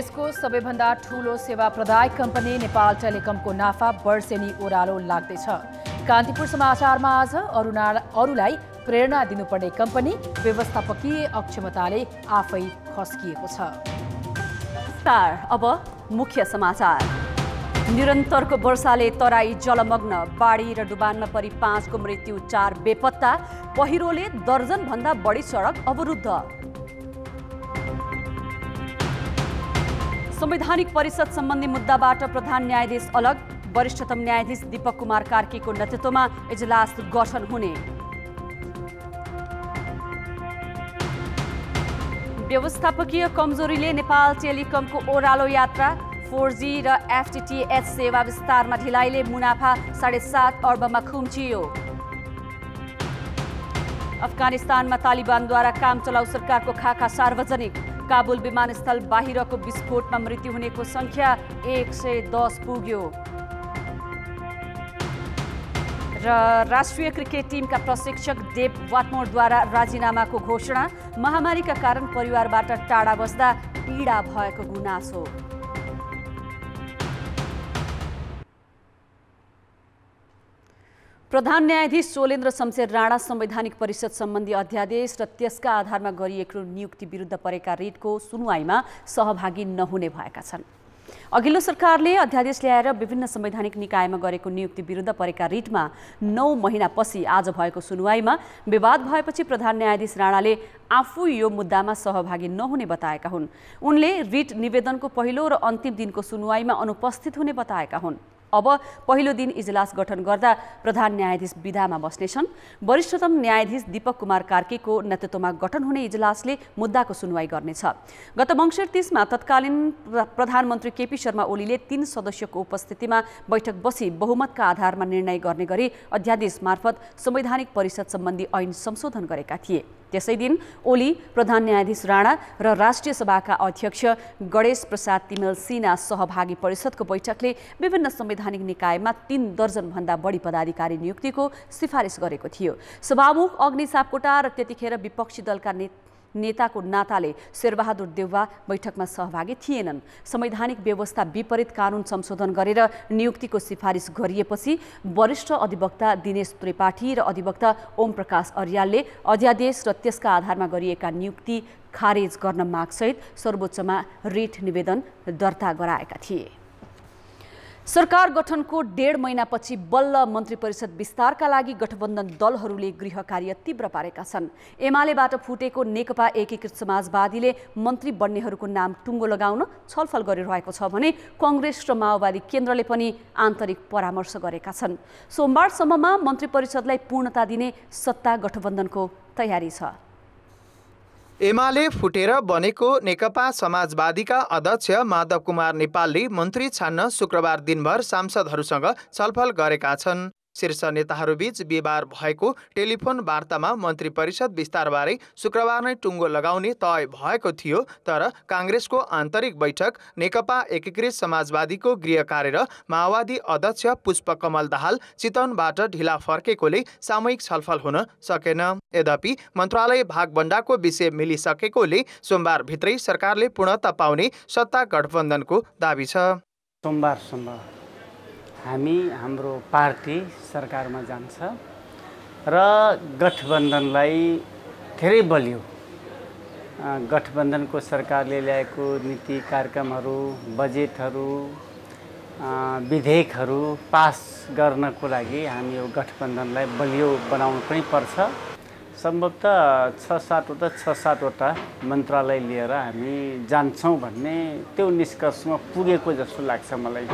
देशको सबैभन्दा ठूलो सेवा प्रदायक कम्पनी नेपाल टेलिकमको नाफा वर्षेनी ओह्रालो लाग्दैछ। कान्तिपुर समाचारमा आज अरूलाई प्रेरणा दिनुपर्ने कम्पनी व्यवस्थापकीय अक्षमताले आफै खस्किएको छ। अब मुख्य समाचार। निरन्तरको वर्षाले तराई जलमग्न, बाढी र डुबानमा परि 5 को मृत्यु, 4 बेपत्ता। पहिरोले दर्जन भन्दा बढी सडक अवरुद्ध। संवैधानिक परिषद सम्बन्धी मुद्दाबाट प्रधान न्यायाधीश अलग, वरिष्ठतम न्यायाधीश दीपक कुमार कार्कीको नेतृत्वमा इजलास गठन हुने। व्यवस्थापकीय कमजोरीले नेपाल टेलिकमको ओह्रालो यात्रा, 4G र FTTH सेवा विस्तारमा ढिलाइले मुनाफा 7.5 अर्बमा खुम्चियो। अफगानिस्तानमा तालिबानद्वारा काम चलाउ सरकारको खाका सार्वजनिक, काबुल विमानस्थल बाहिरको विस्फोटमा मृत्यु हुनेको संख्या 110 पुग्यो। र राष्ट्रिय क्रिकेट टिमका प्रशिक्षक डेभ वाटमोरद्वारा राजीनामाको घोषणा, महामारीका कारण परिवारबाट टाढा बस्दा पीडा भएको गुनासो। प्रधान न्यायाधीश सोलेन्द्र शमशेर राणा संवैधानिक परिषद सम्बन्धी अध्यादेश र त्यसका आधारमा गरिएको नियुक्ति विरुद्ध परेका रिटको सुनवाईमा सहभागी नहुने भएका छन्। अघिल्लो सरकारले अध्यादेश ल्याएर विभिन्न संवैधानिक निकायमा गरेको नियुक्ति विरुद्ध परेका रिटमा 9 महिनापछि आज भएको सुनवाईमा विवाद भएपछि प्रधान न्यायाधीश राणाले आफू यो मुद्दामा सहभागी नहुने बताएका हुन्। उनले रिट निवेदनको पहिलो र अन्तिम दिनको सुनवाईमा अनुपस्थित हुने बताएका हुन्। अब पहिलो दिन इजलास गठन गर्दा प्रधान न्यायाधीश विधामा बस्नेछन्। वरिष्ठतम न्यायाधीश दीपक कुमार कार्कीको नेतृत्वमा गठन हुने इजलासले मुद्दाको सुनवाई गर्नेछ। गत मङ्सिर 30 मा तत्कालीन प्रधानमन्त्री केपी शर्मा ओलीले 3 सदस्यको उपस्थितिमा बैठक बसी बहुमतका आधारमा निर्णय गर्ने गरी अध्यादेश मार्फत संवैधानिक परिषद सम्बन्धी ऐन संशोधन गरेका थिए। त्यसै दिन ओली, प्रधान न्यायाधीश राणा र राष्ट्रिय सभाका अध्यक्ष गणेश प्रसाद तिमेल सिन्हा सहभागी परिषदको बैठकले विभिन्न संवैधानिक निकायमा 3 दर्जन भन्दा बढी पदाधिकारी नियुक्तिको सिफारिस गरेको थियो। सभामुख अग्नि सापकोटा र त्यतिखेर विपक्षी दलका नेताको नाताले शेरबहादुर देउवा बैठकमा सहभागी थिएनन्। संवैधानिक व्यवस्था विपरीत कानुन संशोधन गरेर नियुक्तिको सिफारिस गरिएपछि वरिष्ठ अधिवक्ता दिनेश त्रिपाठी र अधिवक्ता ओम प्रकाश अर्यालले अध्यादेश र त्यसका आधारमा गरिएका नियुक्ति खारेज गर्न मागसहित सर्वोच्चमा रिट निवेदन दर्ता गराएका थिए। सरकार गठनको 1.5 महिनापछि बल्ल मन्त्री परिषद विस्तारका लागि गठबन्धन दलहरूले गृह कार्य तीव्र पारेका छन्। एमालेबाट फुटेको नेकपा एकीकृत समाजवादीले मन्त्री बन्नेहरूको नाम टुङ्गो लगाउन छलफल गरिरहेको छ भने कांग्रेस र माओवादी केन्द्रले पनि आन्तरिक परामर्श गरेका छन्। सोमबारसम्ममा मन्त्री परिषदलाई पूर्णता दिने सत्ता गठबन्धनको तयारी छ। एमाले फुटेर बनेको नेकपा समाजवादीका अध्यक्ष माधव कुमार नेपालले मन्त्री छान्न शुक्रबार दिनभर सांसदहरूसँग छलफल गरेका छन्। शीर्ष नेताहरूबीच बिहिबार भएको टेलिफोन वार्तामा मन्त्री परिषद विस्तारबारे शुक्रबार नै टुङ्गो लगाउने तय भएको थियो। तर कांग्रेसको आन्तरिक बैठक, नेकपा एकीकृत समाजवादीको गृह कार्य र माओवादी अध्यक्ष पुष्पकमल दाहाल चितवनबाट ढिला फर्केकोले सामूहिक छलफल हुन सकेन। यद्यपि मन्त्रालय भागबण्डाको विषय मिलिसकेकोले सोमबारभित्रै सरकारले पूर्णता पाउने सत्ता गठबन्धनको दाबी छ। सोमबारसम्म हाम्रो पार्टी सरकारमा जान्छ र गठबन्धनलाई धेरै बलियो गठबन्धनको सरकारले ल्याएको नीति कार्यक्रमहरू, बजेटहरू, विधेयकहरू पास गर्नको लागि हामी यो गठबन्धनलाई बलियो बनाउनु पनि पर्छ। सम्भवतः 6-7 वटा मन्त्रालय लिएर हामी जान्छौँ भन्ने त्यो निष्कर्षमा पुगेको जस्तो लाग्छ मलाई।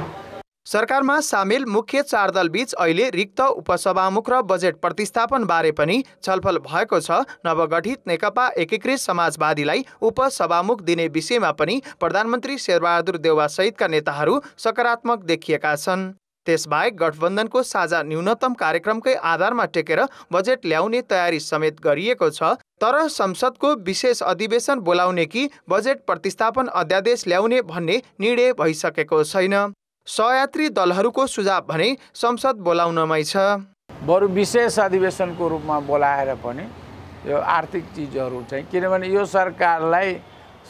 सरकारमा सामेल मुख्य 4 दलबीच अहिले रिक्त उपसभामुख र बजेट प्रतिस्थापन बारे पनि छलफल भएको छ। नवगठित नेकपा एकीकृत समाजवादीलाई उपसभामुख दिने विषयमा पनि प्रधानमन्त्री शेरबहादुर देउवा सहितका नेताहरू सकारात्मक देखिएका छन्। त्यसबाहेक गठबन्धनको साझा न्यूनतम कार्यक्रमकै आधारमा टेकेर बजेट ल्याउने तयारी समेत गरिएको छ। तर संसदको विशेष अधिवेशन बोलाउने कि बजेट प्रतिस्थापन अध्यादेश ल्याउने भन्ने निर्णय भइसकेको छैन। सहयात्री दलहरूको सुझाव भने संसद बोलाउनमै छ। बरु विशेष अधिवेशनको रूपमा बोलाएर पनि यो आर्थिक चिजहरू चाहिँ, किनभने यो सरकारलाई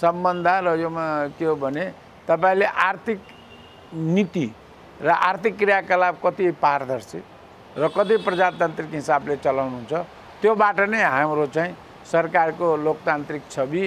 सम्बन्ध र यो के हो भने तपाईले आर्थिक नीति र आर्थिक क्रियाकलाप कति पारदर्शी र कति प्रजातान्त्रिक हिसाबले चलाउनुहुन्छ, त्योबाट नै हाम्रो चाहिँ सरकारको लोकतान्त्रिक छवि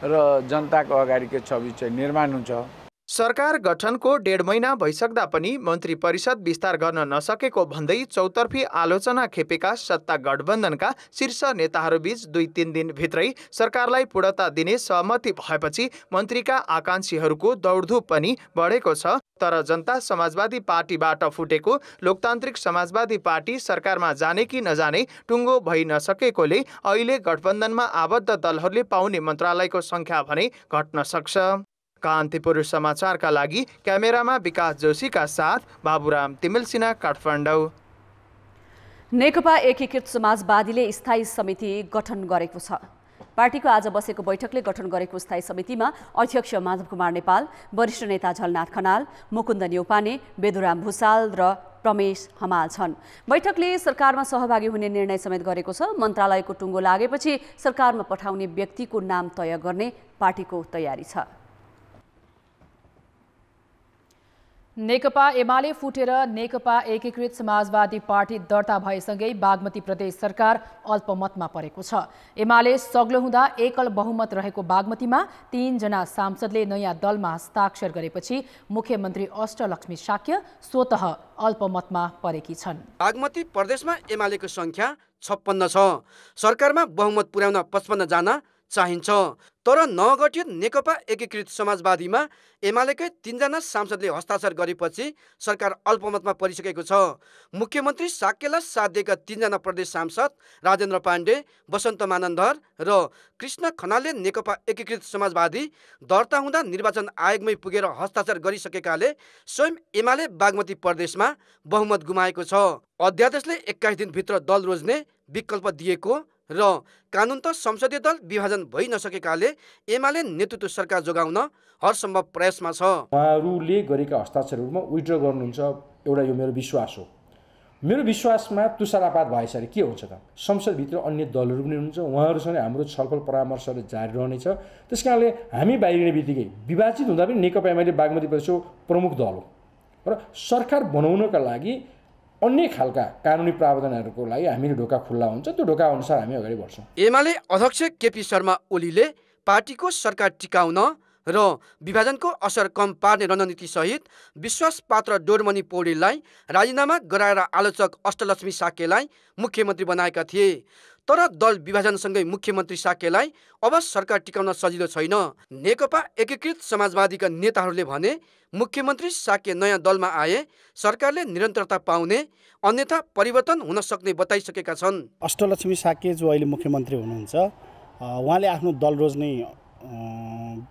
र जनताको अगाडिको छवि चाहिँ निर्माण हुन्छ। सरकार गठनको 1.5 महिना भइसक्दा पनि मन्त्री परिषद विस्तार गर्न नसकेको भन्दै चौतर्फी आलोचना खेपेका सत्ता गठबन्धनका शीर्ष नेताहरूबीच 2-3 दिनभित्रै सरकारलाई पूर्णता दिने सहमति भएपछि मन्त्रीका आकांक्षीहरूको दौडधुप पनि बढेको छ। तर जनता समाजवादी पार्टीबाट फुटेको लोकतान्त्रिक समाजवादी पार्टी सरकारमा जाने कि नजाने टुङ्गो भइ नसकेकोले अहिले गठबन्धनमा आबद्ध दलहरूले पाउने मन्त्रालयको संख्या भने घट्न सक्छ। कान्तिपुर समाचारका लागि क्यामेरामा विकास जोशीका साथ बाबुराम तिमिलसिना, काठमाडौँ। नेकपा एकीकृत समाजवादीले स्थायी समिति गठन गरेको छ। पार्टीको आज बसेको बैठकले गठन गरेको स्थायी समितिमा अध्यक्ष माधव कुमार नेपाल, वरिष्ठ नेता झलनाथ खनाल, मुकुन्द न्यौपाने, बेदुराम भुसाल र रमेश हमाल छन्। बैठकले सरकारमा सहभागी हुने निर्णय समेत गरेको छ। मन्त्रालयको टुङ्गो लागेपछि सरकारमा पठाउने व्यक्तिको नाम तय गर्ने पार्टीको तयारी छ। नेकपा एमाले फुटेर नेकपा एकीकृत समाजवादी पार्टी दर्ता भएसँगै बागमती प्रदेश सरकार अल्पमतमा परेको छ। एमाले सग्लो हुँदा एकल बहुमत रहेको बागमतीमा 3 जना सांसदले नयाँ दलमा हस्ताक्षर गरेपछि मुख्यमन्त्री अष्टलक्ष्मी शाक्य स्वतः अल्पमतमा परेकी छन्। बागमती प्रदेशमा एमालेको संख्या 56 छ। सरकारमा बहुमत पुर्याउन 55 जना चाहिन्छ। तर नवगठित नेकपा एकीकृत समाजवादीमा एमालेकै 3 जना सांसदले हस्ताक्षर गरेपछि सरकार अल्पमतमा परिसकेको छ। मुख्यमन्त्री शाक्यलाई साथ दिएका 3 जना प्रदेश सांसद राजेन्द्र पाण्डे, वसन्त मानन्धर र कृष्ण खनालले नेकपा एकीकृत समाजवादी दर्ता हुँदा निर्वाचन आयोगमै पुगेर हस्ताक्षर गरिसकेकाले स्वयं एमाले बागमती प्रदेशमा बहुमत गुमाएको छ। अध्यादेशले 21 दिनभित्र दल रोज्ने विकल्प दिएको र कानुन त संसदीय दल विभाजन भइ नसकेकाले एमाले नेतृत्व सरकार जोगाउन हरसम्भव प्रयासमा छ। उहाँहरूले गरेका हस्ताक्षरहरूमा विथड्र गर्नुहुन्छ, एउटा यो मेरो विश्वास हो। मेरो विश्वासमा तुषारपात भएसरी के हुन्छ त, संसदभित्र अन्य दलहरू पनि हुनुहुन्छ, उहाँहरूसँग हाम्रो छलफल परामर्शहरू जारी रहनेछ। त्यस कारणले हामी बाहिरिने बित्तिकै विभाजित हुँदा पनि नेकपा एमाले बागमती प्रदेशको प्रमुख दल हो र सरकार बनाउनका लागि अन्य खालका कानुनी प्रावधानहरूको लागि हामीले ढोका खुल्ला हुन्छ, त्यो ढोका अनुसार हामी अगाडि बढ्छौँ। एमाले अध्यक्ष केपी शर्मा ओलीले पार्टीको सरकार टिकाउन र विभाजनको असर कम पार्ने रणनीति सहित विश्वासपात्र डोरमणि पौडेललाई राजीनामा गराएर आलोचक अष्टलक्ष्मी शाक्यलाई मुख्यमन्त्री बनाएका थिए। तर दल विभाजनसँगै मुख्यमन्त्री शाक्यलाई अब सरकार टिकाउन सजिलो छैन। नेकपा एकीकृत समाजवादीका नेताहरूले भने मुख्यमन्त्री शाक्य नयाँ दलमा आए सरकारले निरन्तरता पाउने, अन्यथा परिवर्तन हुन सक्ने बताइसकेका छन्। अष्टलक्ष्मी शाक्य जो अहिले मुख्यमन्त्री हुनुहुन्छ, उहाँले आफ्नो दल रोज्ने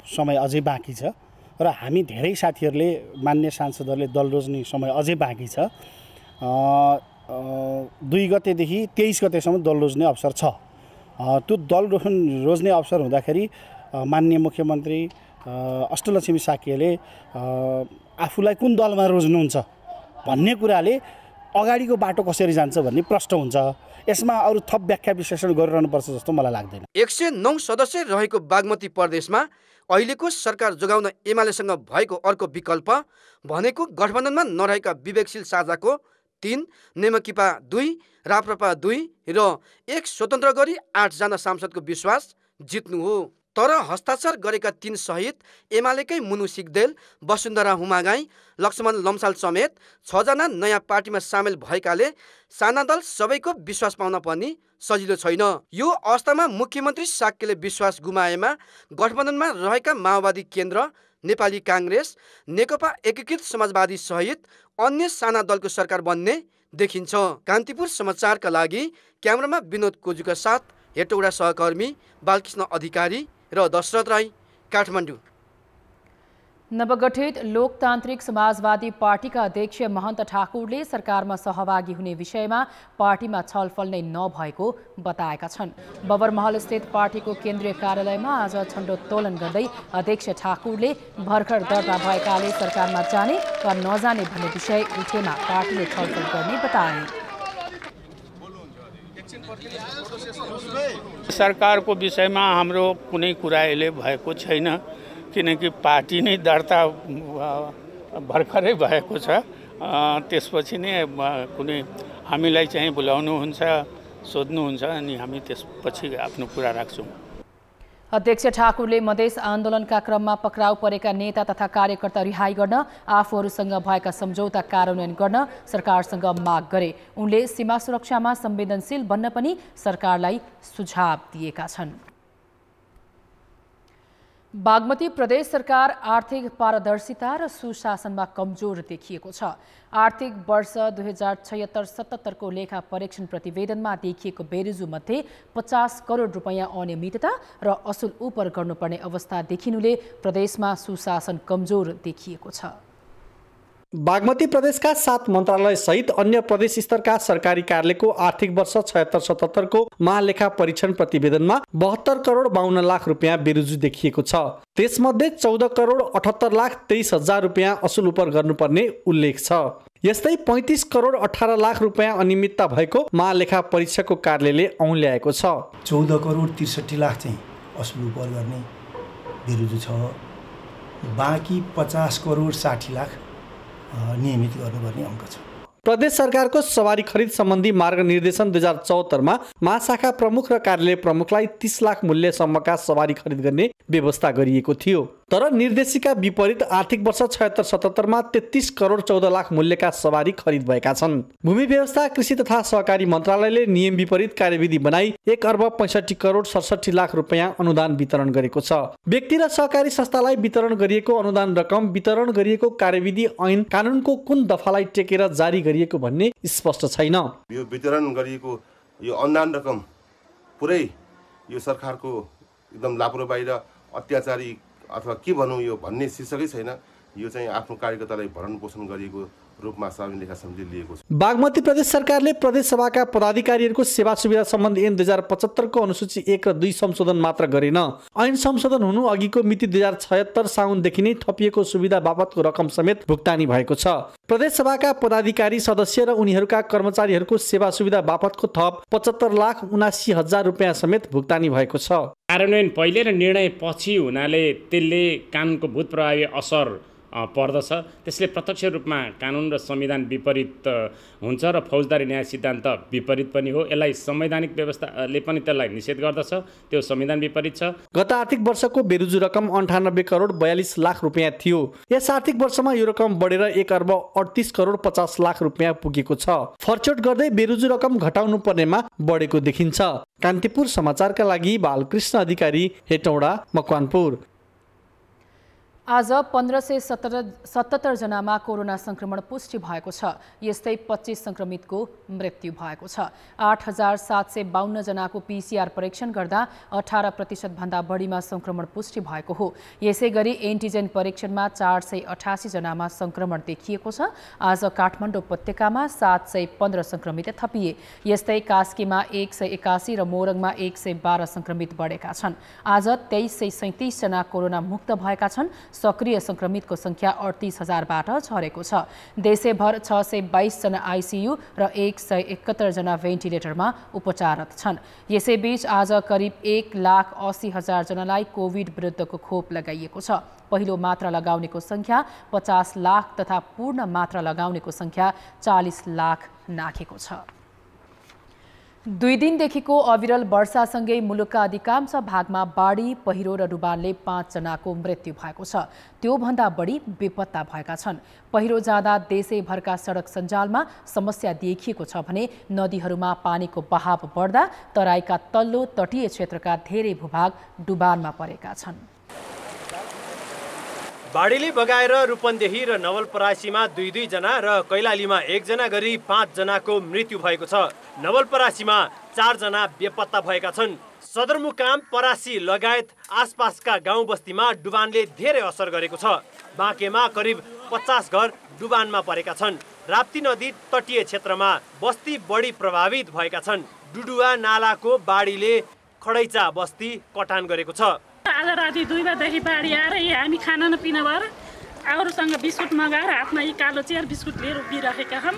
समय अझै बाँकी छ र हामी धेरै साथीहरूले, मान्य सांसदहरूले दल रोज्ने समय अझै बाँकी छ। 2 गतेदेखि 23 गतेसम्म दल रोज्ने अवसर छ। त्यो दल रोज्ने अवसर हुँदाखेरि माननीय मुख्यमन्त्री अष्टलक्ष्मी शाक्यले आफूलाई कुन दलमा रोज्नुहुन्छ भन्ने कुराले अगाडिको बाटो कसरी जान्छ भन्ने प्रश्न हुन्छ। यसमा अरू थप व्याख्या विश्लेषण गरिरहनुपर्छ जस्तो मलाई लाग्दैन। 109 सदस्य रहेको बागमती प्रदेशमा अहिलेको सरकार जोगाउन एमालेसँग भएको अर्को विकल्प भनेको गठबन्धनमा नरहेका विवेकशील साझाको 3, नेमकिपा 2, राप्रपा 2 र 1 स्वतन्त्र गरी 8 जना सांसदको विश्वास जित्नु हो। तर हस्ताक्षर गरेका 3 सहित एमालेकै मुनु सिग्देल, वसुन्धरा हुमागाई, लक्ष्मण लम्साल समेत 6 जना नयाँ पार्टीमा सामेल भएकाले साना दल सबैको विश्वास पाउन पनि सजिलो छैन। यो अवस्थामा मुख्यमन्त्री शाक्यले विश्वास गुमाएमा गठबन्धनमा रहेका माओवादी केन्द्र, नेपाली काङ्ग्रेस, नेकपा एकीकृत समाजवादी सहित अन्य साना दलको सरकार बन्ने देखिन्छ। कान्तिपुर समाचारका लागि क्यामेरामा विनोद कोजुका साथ हेटौडा सहकर्मी बालकृष्ण अधिकारी र दशरथ राई, काठमाडौँ। नवगठित लोकतान्त्रिक समाजवादी पार्टीका अध्यक्ष महन्त ठाकुरले सरकारमा सहभागी हुने विषयमा पार्टीमा छलफल नै नभएको बताएका छन्। बबरमहल स्थित पार्टीको केन्द्रीय कार्यालयमा आज छन्डो तोलन गर्दै अध्यक्ष ठाकुरले भर्खर दर्ता भएकाले सरकारमा जाने वा नजाने भन्ने विषय उठेमा पार्टीले छलफल गर्ने बताए। सरकारको विषयमा हाम्रो कुनै कुरा अहिले भएको छैन, किनकि पार्टी नै दर्ता भर्खरै भएको छ। त्यसपछि नै कुनै हामीलाई चाहिँ बोलाउनुहुन्छ, सोध्नुहुन्छ अनि हामी त्यसपछि आफ्नो कुरा राख्छौँ। अध्यक्ष ठाकुरले मधेस आन्दोलनका क्रममा पक्राउ परेका नेता तथा कार्यकर्ता रिहाई गर्न आफूहरूसँग भएका सम्झौता कार्यान्वयन गर्न सरकारसँग माग गरे। उनले सीमा सुरक्षामा संवेदनशील बन्न पनि सरकारलाई सुझाव दिएका छन्। बागमती प्रदेश सरकार आर्थिक पारदर्शिता र सुशासनमा कमजोर देखिएको छ। आर्थिक वर्ष 2076-77 को लेखा परीक्षण प्रतिवेदनमा देखिएको बेरुजु मध्ये 50 करोड रुपैयाँ अनियमितता र असुल उपर गर्नुपर्ने अवस्था देखिनुले प्रदेशमा सुशासन कमजोर देखिएको छ। बागमती प्रदेशका 7 मन्त्रालय सहित अन्य प्रदेश स्तरका सरकारी कार्यालयको आर्थिक वर्ष 76-77 को महालेखा परीक्षण प्रतिवेदनमा 72 करोड 52 लाख रुपियाँ बेरुजु देखिएको छ। त्यसमध्ये 14 करोड 78 लाख 23 हजार रुपियाँ असुल उपर गर्नुपर्ने उल्लेख छ। यस्तै 35 करोड 18 लाख रुपियाँ अनियमितता भएको महालेखा परीक्षकको कार्यालयले औँल्याएको छ। 14 करोड 63 लाख चाहिँ असुल उपर गर्ने बेरुजु छ। बाँकी 50 करोड 60 लाख नियमित गर्नुपर्ने अङ्क छ। प्रदेश सरकारको सवारी खरिद सम्बन्धी मार्ग निर्देशन 2074 मा महाशाखा प्रमुख र कार्यालय प्रमुखलाई 30 लाख मूल्यसम्मका सवारी खरिद गर्ने व्यवस्था गरिएको थियो। तर निर्देशिका विपरीत आर्थिक वर्ष 76-77 मा 33 करोड 14 लाख मूल्यका सवारी खरिद भएका छन्। भूमि व्यवस्था कृषि तथा सहकारी मन्त्रालयले नियम विपरीत कार्यविधि बनाई 1 अर्ब 65 करोड 67 लाख रुपियाँ अनुदान वितरण गरेको छ। व्यक्ति र सहकारी संस्थालाई वितरण गरिएको अनुदान रकम वितरण गरिएको कार्यविधि ऐन कानुनको कुन दफालाई टेकेर जारी गरिएको भन्ने स्पष्ट छैन। यो वितरण गरिएको यो अनुदान रकम पुरै यो सरकारको एकदम लापरवाही र अत्याचारी अथवा के भनौँ यो भन्ने शीर्षकै छैन। यो चाहिँ आफ्नो कार्यकर्तालाई भरण पोषण गरिएको रूपमा सार्वजनिक लेखा समिति लिएको छ। बागमती प्रदेश सरकारले प्रदेश सभाका पदाधिकारीहरूको सेवा सुविधा सम्बन्धी ऐन 2075 को अनुसूची 1 र 2 संशोधन मात्र गरेन। ऐन संशोधन हुनु अघिको मिति 2076 साउनदेखि नै थपिएको सुविधा बापतको रकम समेत भुक्तानी भएको छ। प्रदेश सभाका पदाधिकारी सदस्य र उनीहरूका कर्मचारीहरूको सेवा सुविधा बापतको थप 75 लाख 79 हजार रुपियाँ समेत भुक्तानी भएको छ। कार्यान्वयन पहिले र निर्णय पछि हुनाले त्यसले कानुनको भूत प्रभावी असर पर्दछ। त्यसले प्रत्यक्ष रूपमा कानुन र संविधान विपरीत हुन्छ र फौजदारी न्याय सिद्धान्त विपरीत पनि हो। यसलाई संवैधानिक व्यवस्थाले पनि त्यसलाई निषेध गर्दछ। त्यो संविधान विपरीत छ। गत आर्थिक वर्षको बेरुजु रकम 98 करोड 42 लाख रुपियाँ थियो। यस आर्थिक वर्षमा यो रकम बढेर 1 अर्ब 38 करोड 50 लाख रुपियाँ पुगेको छ। फरचोट गर्दै बेरुजु रकम घटाउनु पर्नेमा बढेको देखिन्छ। कान्तिपुर समाचारका लागि बालकृष्ण अधिकारी, हेटौडा, मकवानपुर। आज 1577 जनामा कोरोना संक्रमण पुष्टि भएको छ। यस्तै 25 संक्रमितको मृत्यु भएको छ। 8752 जनाको पीसीआर परीक्षण गर्दा 18% भन्दा बढीमा संक्रमण पुष्टि भएको हो। यसैगरी एन्टिजेन परीक्षणमा 488 जनामा संक्रमण देखिएको छ। आज काठमाडौँ उपत्यकामा 715 संक्रमित थपिए। यस्तै कास्कीमा 181 र मोरङमा 112 संक्रमित बढेका छन्। आज 2337 जना कोरोना मुक्त भएका छन्। सक्रिय संक्रमितको संख्या 38,000बाट झरेको छ। देशैभर 622 जना आइसियु र 171 जना भेन्टिलेटरमा उपचाररत छन्। यसैबीच आज करिब 1,80,000 जनालाई कोभिड विरुद्धको खोप लगाइएको छ। पहिलो मात्रा लगाउनेको संख्या 50 लाख तथा पूर्ण मात्रा लगाउनेको संख्या 40 लाख नाघेको छ। 2 दिनदेखिको अविरल वर्षासँगै मुलुकका अधिकांश भागमा बाढी, पहिरो र डुबानले 5 जनाको मृत्यु भएको छ। त्योभन्दा बढी बेपत्ता भएका छन्। पहिरो जाँदा देशैभरका सडक सञ्जालमा समस्या देखिएको छ भने नदीहरूमा पानीको बहाव बढ्दा तराईका तल्लो तटीय क्षेत्रका धेरै भूभाग डुबानमा परेका छन्। बाढीले बगाएर रूपन्देही र नवलपरासीमा 2-2 जना र कैलालीमा 1 जना गरी 5 जनाको मृत्यु भएको छ। नवलपरासीमा 4 जना बेपत्ता भएका छन्। सदरमुकाम, परासी लगायत आसपासका गाउँ बस्तीमा डुबानले धेरै असर गरेको छ। बाँकेमा करिब 50 घर डुबानमा परेका छन्। राप्ती नदी तटीय क्षेत्रमा बस्ती बढी प्रभावित भएका छन्। डुडुवा नालाको बाढीले खडैचा बस्ती कटान गरेको छ। आज राति 2 बजेदेखि बाढी आएर हामी खाना नपिना भएर अरूसँग बिस्कुट मगाएर हातमा यी कालो चेयर बिस्कुट लिएर उभिरहेका छन्।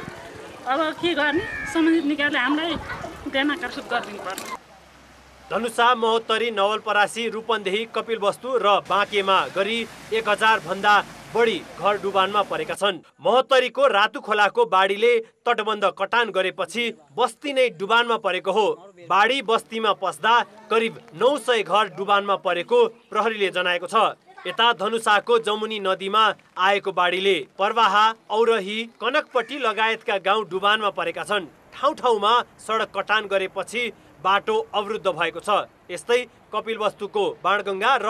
अब के गर्ने? सम्बन्धित निकायले हामीलाई ध्यान आकर्षित गरिदिनु पर्छ। धनुषा, महोत्तरी, नवलपरासी, रूपन्देही, कपिलवस्तु र बाँकेमा गरी 1000 भन्दा बढी घर डुबानमा परेका छन्। महोत्तरीको रातु खोलाको बाढीले तटबन्ध कटान गरेपछि बस्ती नै डुबानमा परेको हो। बाढी बस्तीमा पस्दा करिब 900 घर डुबानमा परेको प्रहरीले जनाएको छ। यता धनुषाको जमुनी नदीमा आएको बाढीले पर्वाहा, औरही, कनकपट्टी लगायतका गाउँ डुबानमा परेका छन्। ठाउँ ठाउँमा सडक कटान गरेपछि बाटो अवरुद्ध भएको छ। यस्तै कपिलवस्तुको बाणगङ्गा र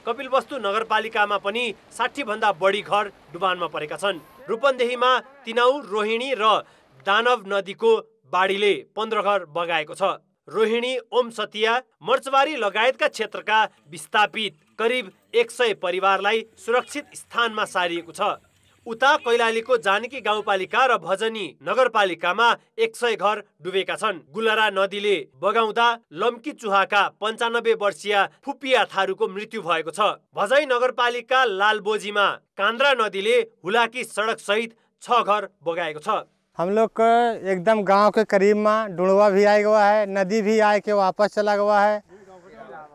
कपिलवस्तु नगरपालिकामा पनि 60 भन्दा बढी घर डुबानमा परेका छन्। रूपन्देहीमा तिनाउ, रोहिणी र दानव नदीको बाढीले 15 घर बगाएको छ। रोहिणी, ओम सतिया, मर्चबारी लगायतका क्षेत्रका विस्थापित करिब 100 परिवारलाई सुरक्षित स्थानमा सारिएको छ। उता कैलालीको जानकी गाउँपालिका र भजनी नगरपालिकामा 100 घर डुबेका छन्। गुलरा नदीले बगाउँदा लम्की चुहाका 95 वर्षीय फुपिया थारूको मृत्यु भएको छ। भजई नगरपालिका लालबोजीमा कान्द्रा नदीले हुलाकी सडक सहित 6 घर बगाएको छ। हम लोग को एकदम गांव के करीब में डुड़वा भी आया हुआ है, नदी भी आए के वापस चला हुआ है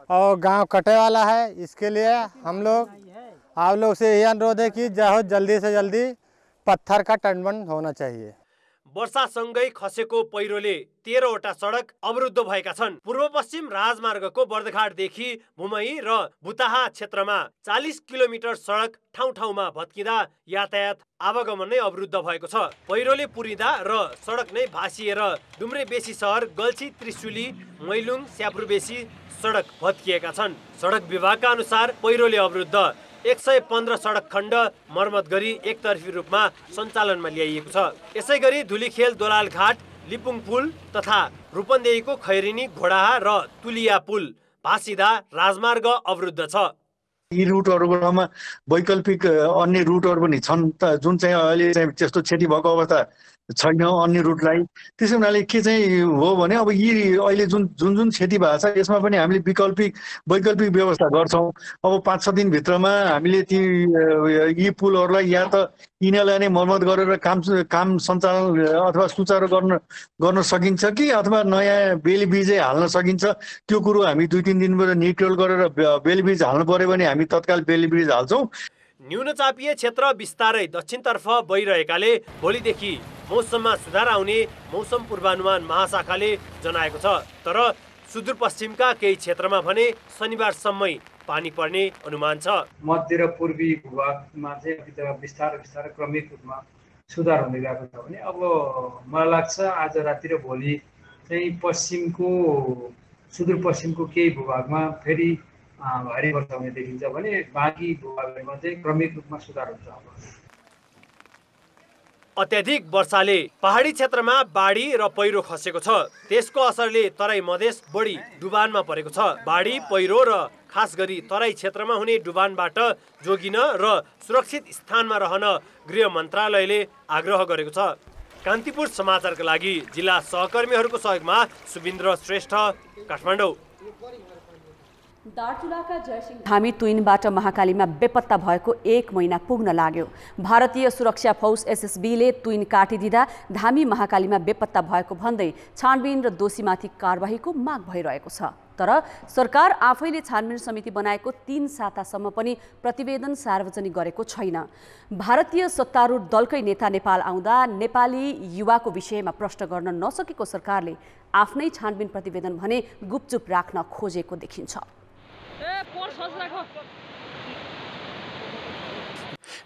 और गांव कटे वाला है। इसके लिए हम लोग आप लोग से यही अनुरोध है कि जल्दी से जल्दी पत्थर का टनबन होना चाहिए। वर्षासँगै खसेको पहिरोले 13वटा सडक अवरुद्ध भएका छन्। पूर्व पश्चिम राजमार्गको बर्दघाटदेखि भुमही र बुताहा क्षेत्रमा 40 किलोमिटर सडक ठाउँ ठाउँमा भत्किँदा यातायात आवागमन नै अवरुद्ध भएको छ। पहिरोले पुरिँदा र सडक नै भासिएर डुम्रेबेसी सहर, गल्छी, त्रिशुली, मैलुङ, स्यापुरबेसी सडक भत्किएका छन्। सडक विभागका अनुसार पहिरोले अवरुद्ध 115 सडक खण्ड मर्मत गरी एकतर्फी रूपमा सञ्चालनमा ल्याइएको छ। यसै गरी धुलीखेल, दोलालघाट, लिपुङ पुल तथा रूपन्देहीको खैरिनी, घोडाहा र तुलिया पुल भासिँदा राजमार्ग अवरुद्ध छ। यी रुटहरूको ठाउँमा वैकल्पिक अन्य रुटहरू पनि छन् जुन चाहिँ अहिले चाहिँ त्यस्तो क्षति भएको अवस्था छैन अन्य रुटलाई। त्यसै हुनाले के चाहिँ हो भने अब यी अहिले जुन जुन क्षति भएको छ यसमा पनि हामीले वैकल्पिक व्यवस्था गर्छौँ। अब 5-6 दिनभित्रमा हामीले ती यी पुलहरूलाई या त यिनीहरूलाई नै मर्मत गरेर काम सञ्चालन अथवा सुचारू गर्न सकिन्छ कि अथवा नयाँ बेलबिजै हाल्न सकिन्छ। त्यो कुरो हामी 2-3 दिनबाट निट्रोल गरेर बेलबिज हाल्नु पर्यो भने हामी तत्काल बेलबिज हाल्छौँ। न्यूनचापीय क्षेत्र बिस्तारै दक्षिणतर्फ बहिरहेकाले भोलिदेखि मौसममा सुधार आउने मौसम पूर्वानुमान महाशाखाले जनाएको छ। तर सुदूरपश्चिमका केही क्षेत्रमा भने शनिबारसम्मै पानी पर्ने अनुमान छ। मध्य र पूर्वी भूभागमा चाहिँ बिस्तारै क्रमिक रूपमा सुधार हुँदै गएको छ भने अब मलाई लाग्छ आज राति र भोलि चाहिँ सुदूरपश्चिमको केही भूभागमा फेरि भारी वर्षा हुने देखिन्छ भने बाँकी भूभागमा चाहिँ क्रमिक रूपमा सुधार हुन्छ। अत्याधिक वर्षाले पहाडी क्षेत्रमा बाढी र पहिरो खसेको छ। त्यसको असरले तराई मधेस बढी डुबानमा परेको छ। बाढी, पहिरो र खास गरी तराई क्षेत्रमा हुने डुबानबाट जोगिन र सुरक्षित स्थानमा रहन गृह मन्त्रालयले आग्रह गरेको छ। कान्तिपुर समाचारका लागि जिल्ला सहकर्मीहरूको सहयोगमा सुबिन्द्र श्रेष्ठ, काठमाडौँ। दार्चुलाका जयसिंह धामी तुइनबाट महाकालीमा बेपत्ता भएको 1 महिना पुग्न लाग्यो। भारतीय सुरक्षा फौज एसएसबीले तुइन काटिदिँदा धामी महाकालीमा बेपत्ता भएको भन्दै छानबिन र दोषीमाथि कारबाहीको माग भइरहेको छ। तर सरकार आफैले छानबिन समिति बनाएको 3 सातासम्म पनि प्रतिवेदन सार्वजनिक गरेको छैन। भारतीय सत्तारूढ दलकै नेता नेपाल आउँदा नेपाली युवाको विषयमा प्रश्न गर्न नसकेको सरकारले आफ्नै छानबिन प्रतिवेदन भने गुपचुप राख्न खोजेको देखिन्छ।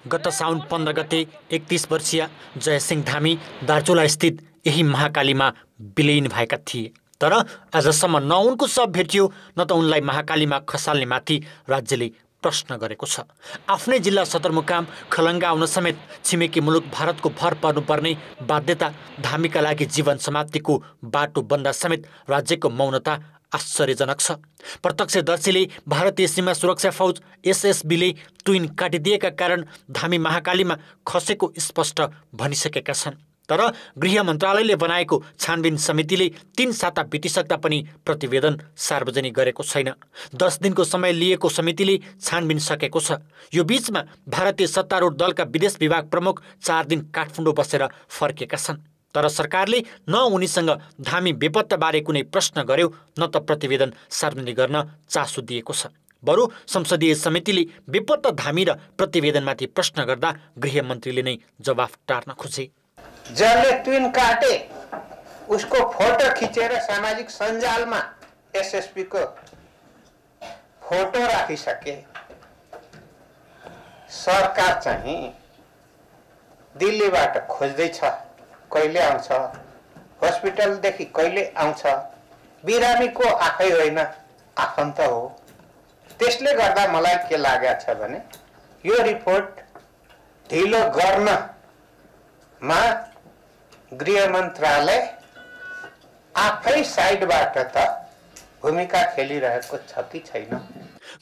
गत साउन 15 गते 31 वर्षीय जयसिंह धामी दार्चुला स्थित यही महाकालीमा विलीन भएका थिए। तर आजसम्म न उनको शव भेटियो न त उनलाई महाकालीमा खसाल्ने माथि राज्यले प्रश्न गरेको छ। आफ्नै जिल्ला सदरमुकाम खलङ्गा आउन समेत छिमेकी मुलुक भारतको भर पर्नुपर्ने बाध्यता धामीका लागि जीवन समाप्तिको बाटो बन्दा समेत राज्यको मौनता आश्चर्यजनक छ। प्रत्यक्षदर्शीले भारतीय सीमा सुरक्षा फौज एसएसबीले तुइन काटिदिएका कारण धामी महाकालीमा खसेको स्पष्ट भनिसकेका छन्। तर गृह मन्त्रालयले बनाएको छानबिन समितिले 3 साता बितिसक्दा पनि प्रतिवेदन सार्वजनिक गरेको छैन। 10 दिनको समय लिएको समितिले छानबिन सकेको छ। यो बीचमा भारतीय सत्तारूढ दलका विदेश विभाग प्रमुख 4 दिन काठमाडौँ बसेर फर्केका छन्। तर सरकारले न उनीसँग धामी बेपत्ताबारे कुनै प्रश्न गर्यो न त प्रतिवेदन सार्वजनिक गर्न चासो दिएको छ। बरु संसदीय समितिले बेपत्ता धामी र प्रतिवेदनमाथि प्रश्न गर्दा गृहमन्त्रीले नै जवाफ टार्न खोजे। जसले ट्विन काटे उसको फोटो खिचेर सामाजिक सञ्जालमा एसएसपी को फोटो राखिसके। सरकार चाहिँ दिल्लीबाट खोज्दैछ कहिले आउँछ, हस्पिटलदेखि कहिले आउँछ। बिरामीको आफै होइन, आफन्त हो। त्यसले गर्दा मलाई के लागेको छ भने यो रिपोर्ट ढिलो गर्नमा गृह मन्त्रालय आफै साइडबाट त भूमिका खेलिरहेको छ कि छैन।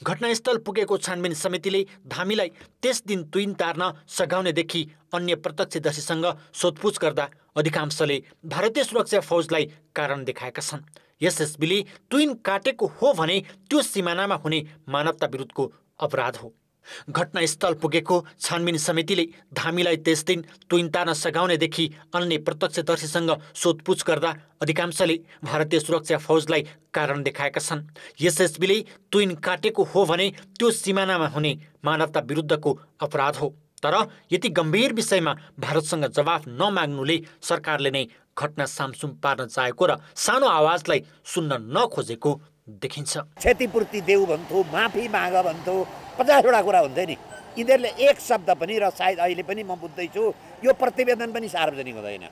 घटनास्थल पुगेको छानबिन समितिले धामीलाई त्यस दिन तुइन तार्न सघाउनेदेखि अन्य प्रत्यक्षदर्शीसँग सोधपुछ गर्दा अधिकांशले भारतीय सुरक्षा फौजलाई कारण देखाएका छन्। एसएसबीले तुइन काटेको हो भने त्यो सिमानामा हुने मानवता विरुद्धको अपराध हो। घटनास्थल पुगेको छानबिन समितिले धामीलाई त्यस दिन तुइन तार्न सघाउनेदेखि अन्य प्रत्यक्षदर्शीसँग सोधपुछ गर्दा अधिकांशले भारतीय सुरक्षा फौजलाई कारण देखाएका छन्। एसएसबीले तुइन काटेको हो भने त्यो सिमानामा हुने मानवता विरुद्धको अपराध हो। तर यति गम्भीर विषयमा भारतसँग जवाफ नमाग्नुले सरकारले नै घटना सामसुम पार्न चाहेको र सानो आवाजलाई सुन्न नखोजेको देखिन्छ। क्षतिपूर्ति देऊ भन्थ्यो, माफी माग भन्थ्यो, 50वटा कुरा हुन्थ्यो नि। यिनीहरूले एक शब्द पनि, र सायद अहिले पनि म बुझ्दैछु, यो प्रतिवेदन पनि सार्वजनिक हुँदैन।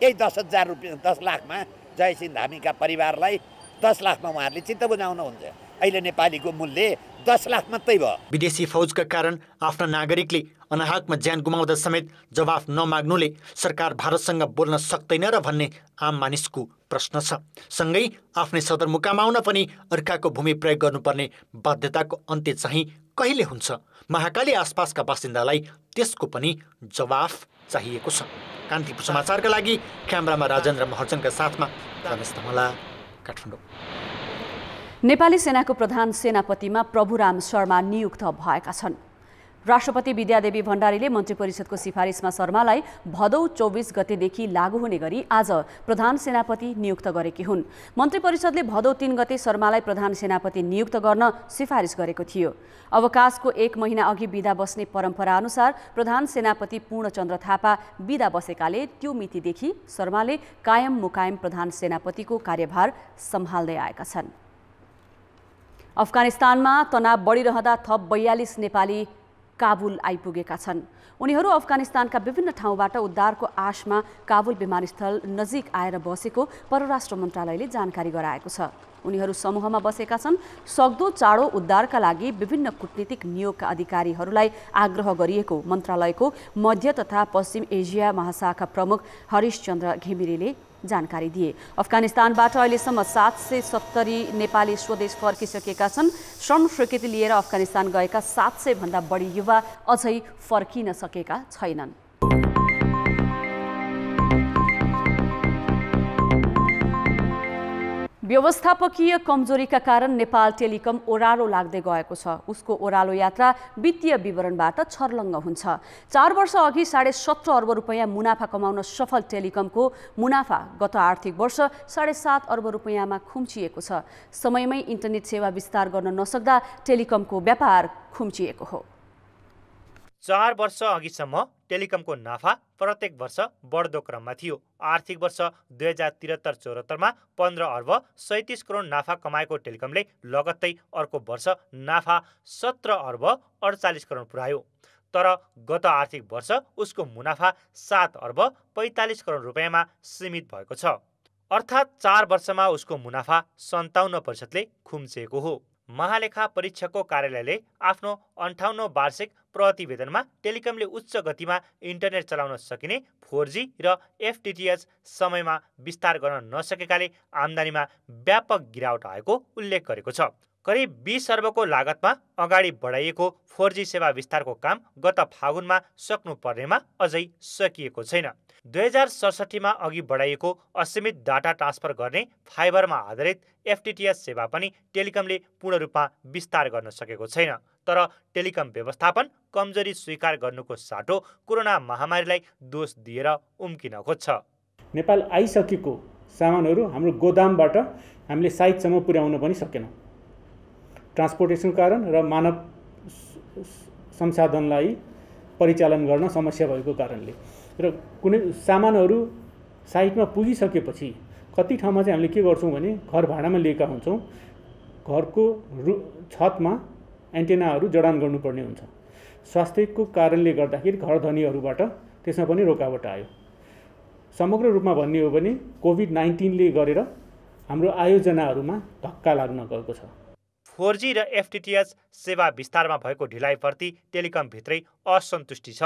यही 10,000 रुपियाँ 10 लाखमा जयसिंह धामीका परिवारलाई 10 लाखमा उहाँहरूले चित्त बुझाउनुहुन्छ। अहिले नेपालीको मूल्य 10 लाख मात्रै भयो। विदेशी फौजका कारण आफ्ना नागरिकले अनाहकमा ज्यान गुमाउँदा समेत जवाफ नमाग्नुले सरकार भारतसँग बोल्न सक्दैन र भन्ने आम मानिसको प्रश्न छ। सँगै आफ्नै सदरमुकाम आउन पनि अर्काको भूमि प्रयोग गर्नुपर्ने बाध्यताको अन्त्य चाहिँ कहिले हुन्छ? महाकाली आसपासका बासिन्दालाई त्यसको पनि जवाफ चाहिएको छ। कान्तिपुर समाचारका लागि क्यामेरामा राजेन्द्र महर्जनका साथमा रमेश धमला, काठमाडौँ। नेपाली सेनाको प्रधान सेनापतिमा प्रभुराम शर्मा नियुक्त भएका छन्। राष्ट्रपति विद्यादेवी भण्डारीले मन्त्री परिषदको सिफारिसमा शर्मालाई भदौ 24 गतेदेखि लागू हुने गरी आज प्रधान सेनापति नियुक्त गरेकी हुन्। मन्त्री परिषदले भदौ 3 गते शर्मालाई प्रधान सेनापति नियुक्त गर्न सिफारिस गरेको थियो। अवकाशको 1 महिना अघि बिदा बस्ने परम्परा अनुसार प्रधान सेनापति पूर्णचन्द्र थापा बिदा बसेकाले त्यो मितिदेखि शर्माले कायम मुकायम प्रधान सेनापतिको कार्यभार सम्हाल्दै आएका छन्। अफगानिस्तानमा तनाव बढिरहँदा थप 42 नेपाली काबुल आइपुगेका छन्। उनीहरू अफगानिस्तानका विभिन्न ठाउँबाट उद्धारको आशमा काबुल विमानस्थल नजिक आएर बसेको परराष्ट्र मन्त्रालयले जानकारी गराएको छ। उनीहरू समूहमा बसेका छन्। सक्दो चाँडो उद्धारका लागि विभिन्न कूटनीतिक नियोगका अधिकारीहरूलाई आग्रह गरिएको मन्त्रालयको मध्य तथा पश्चिम एसिया महाशाखा प्रमुख हरिशचन्द्र घिमिरेले जानकारी दिए। अफगानिस्तानबाट अहिलेसम्म 770 नेपाली स्वदेश फर्किसकेका छन्। श्रम स्वीकृति लिएर अफगानिस्तान गएका 700 भन्दा बढी युवा अझै फर्किन सकेका छैनन्। व्यवस्थापकीय कमजोरीका कारण नेपाल टेलिकम ओह्रालो लाग्दै गएको छ। उसको ओह्रालो यात्रा वित्तीय विवरणबाट छर्लङ्ग हुन्छ। 4 वर्ष अघि 17.5 अर्ब रुपैयाँ मुनाफा कमाउन सफल टेलिकमको मुनाफा गत आर्थिक वर्ष 7.5 अर्ब रुपैयाँमा खुम्चिएको छ। समयमै इन्टरनेट सेवा विस्तार गर्न नसक्दा टेलिकमको व्यापार खुम्चिएको हो। 4 वर्ष अघिसम्म टेलिकमको नाफा प्रत्येक वर्ष बढ्दो क्रममा थियो। आर्थिक वर्ष 2073-74 मा 15 अर्ब 37 करोड नाफा कमाएको टेलिकमले लगत्तै अर्को वर्ष नाफा 17 अर्ब 48 करोड पुर्यायो। तर गत आर्थिक वर्ष उसको मुनाफा 7 अर्ब 45 करोड रुपैयाँमा सीमित भएको छ। अर्थात् 4 वर्षमा उसको मुनाफा 57% खुम्चिएको हो। महालेखा परीक्षकको कार्यालयले आफ्नो 58औं वार्षिक प्रतिवेदनमा टेलिकमले उच्च गतिमा इन्टरनेट चलाउन सकिने 4G र FTTH समयमा विस्तार गर्न नसकेकाले आम्दानीमा व्यापक गिरावट आएको उल्लेख गरेको छ। करिब 20 अर्बको लागतमा अगाडि बढाइएको 4G सेवा विस्तारको काम गत फागुनमा सक्नुपर्नेमा अझै सकिएको छैन। 2067 मा अघि बढाइएको असीमित डाटा ट्रान्सफर गर्ने फाइबरमा आधारित FTTH सेवा पनि टेलिकमले पूर्ण रूपमा विस्तार गर्न सकेको छैन। तर टेलिकम व्यवस्थापन कमजोरी स्वीकार गर्नुको साटो कोरोना महामारीलाई दोष दिएर उम्किन खोज्छ। नेपाल आइसकेको सामानहरू हाम्रो गोदामबाट हामीले साइटसम्म पुर्याउन पनि सकेनौँ। ट्रान्सपोर्टेसन कारण र मानव संसाधनलाई परिचालन गर्न समस्या भएको कारणले र कुनै सामानहरू साइटमा पुगिसकेपछि कति ठाउँमा चाहिँ हामीले के गर्छौँ भने घर भाडामा लिएका हुन्छौँ, घरको छतमा एन्टेनाहरू जडान गर्नुपर्ने हुन्छ। स्वास्थ्यको कारणले गर्दाखेरि घर धनीहरूबाट त्यसमा पनि रोकावट आयो। समग्र रूपमा भन्ने हो भने कोभिड-19ले गरेर हाम्रो आयोजनाहरूमा धक्का लाग्न गएको छ। 4G र FTTH सेवा विस्तारमा भएको ढिलाइप्रति टेलिकमभित्रै असन्तुष्टि छ।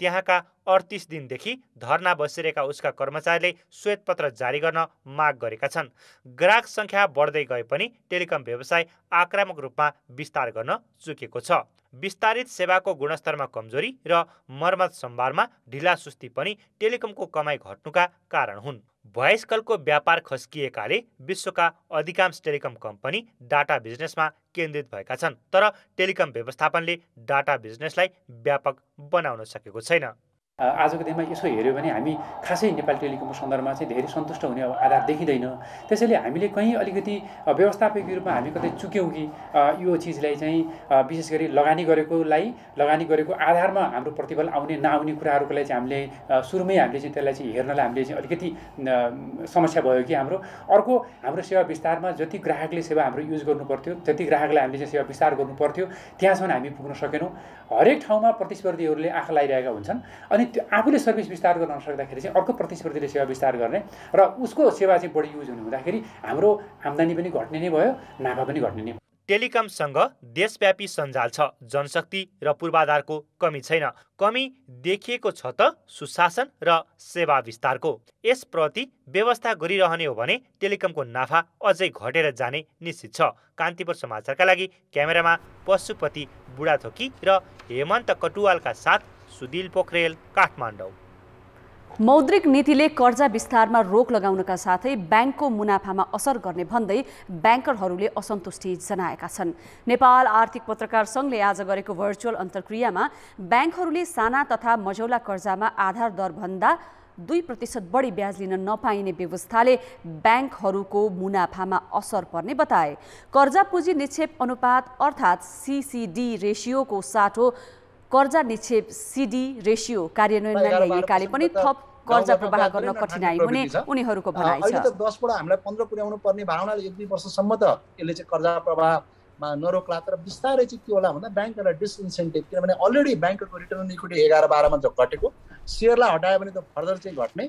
त्यहाँका 38 दिनदेखि धरना बसिरहेका उसका कर्मचारीले श्वेतपत्र जारी गर्न माग गरेका छन्। ग्राहक सङ्ख्या बढ्दै गए पनि टेलिकम व्यवसाय आक्रामक रूपमा विस्तार गर्न चुकेको छ। विस्तारित सेवाको गुणस्तरमा कमजोरी र मर्मत सम्भारमा ढिलासुस्ती पनि टेलिकमको कमाई घट्नुका कारण हुन्। भोइस कलको व्यापार खस्किएकाले विश्वका अधिकांश टेलिकम कम्पनी डाटा बिजनेसमा केन्द्रित भएका छन्, तर टेलिकम व्यवस्थापनले डाटा बिजनेसलाई व्यापक बनाउन सकेको छैन। आजको दिनमा यसो हेऱ्यो भने हामी खासै नेपाल टेलिकमको सन्दर्भमा चाहिँ धेरै सन्तुष्ट हुने आधार देखिँदैन। त्यसैले हामीले कहीँ अलिकति व्यवस्थापकीय रूपमा हामी कतै चुक्यौँ कि यो चिजलाई चाहिँ विशेष गरी लगानी गरेको आधारमा हाम्रो प्रतिफल आउने नआउने कुराहरूको लागि चाहिँ हामीले सुरुमै हामीले चाहिँ त्यसलाई चाहिँ हेर्नलाई हामीले चाहिँ अलिकति समस्या भयो कि हाम्रो सेवा विस्तारमा जति ग्राहकले सेवा हाम्रो युज गर्नु पर्थ्यो त्यति ग्राहकलाई हामीले चाहिँ सेवा विस्तार गर्नु पर्थ्यो, त्यहाँसम्म हामी पुग्न सकेनौँ। हरेक ठाउँमा प्रतिस्पर्धीहरूले आँखा लगाइरहेका हुन्छन् अनि त्यो आफूले सर्भिस विस्तार गर्न नसक्दाखेरि चाहिँ अर्को प्रतिस्पर्धीले सेवा विस्तार गर्ने र उसको सेवा चाहिँ बढी युज हुने हुँदाखेरि हाम्रो आम्दानी पनि घट्ने नै भयो, नाफा पनि घट्ने नै भयो। टेलिकमसँग देशव्यापी सञ्जाल छ, जनशक्ति र पूर्वाधारको कमी छैन। कमी देखिएको छ त सुशासन र सेवा विस्तारको। यसप्रति व्यवस्था गरिरहने हो भने टेलिकमको नाफा अझै घटेर जाने निश्चित छ। कान्तिपुर समाचारका लागि क्यामेरामा पशुपति बुढाथोकी र हेमन्त कटुवालका साथ सुदिल पोखरेल, काठमाडौँ। मौद्रिक नीतिले कर्जा विस्तारमा रोक लगाउनका साथै ब्याङ्कको मुनाफामा असर गर्ने भन्दै ब्याङ्करहरूले असन्तुष्टि जनाएका छन्। नेपाल आर्थिक पत्रकार सङ्घले आज गरेको भर्चुअल अन्तर्क्रियामा ब्याङ्कहरूले साना तथा मझौला कर्जामा आधार दरभन्दा 2% बढी ब्याज लिन नपाइने व्यवस्थाले ब्याङ्कहरूको मुनाफामा असर पर्ने बताए। कर्जा पुँजी निक्षेप अनुपात अर्थात् CCD रेसियोको साटो कर्जा निक्षेप CD रेसियो कार्यान्वयन नल्याइएकाले पनि थप कर्जा प्रवाह गर्न कठिनाइ हुने उनीहरूको भनाइ छ। अहिले त 10 बाट हामीलाई 15 पुर्याउनु पर्ने भावनाले 1-2 वर्षसम्म त यसले चाहिँ कर्जा प्रवाहमा नरोक्ला, तर बिस्तारै चाहिँ के होला भन्दा ब्याङ्कहरूलाई डिसइन्सेन्टिभ, किनभने अलरेडी ब्याङ्कको रिटर्न अन इक्विटी 11-12 मा घटेको, सेयरलाई हटायो भने त फर्दर चाहिँ घट्ने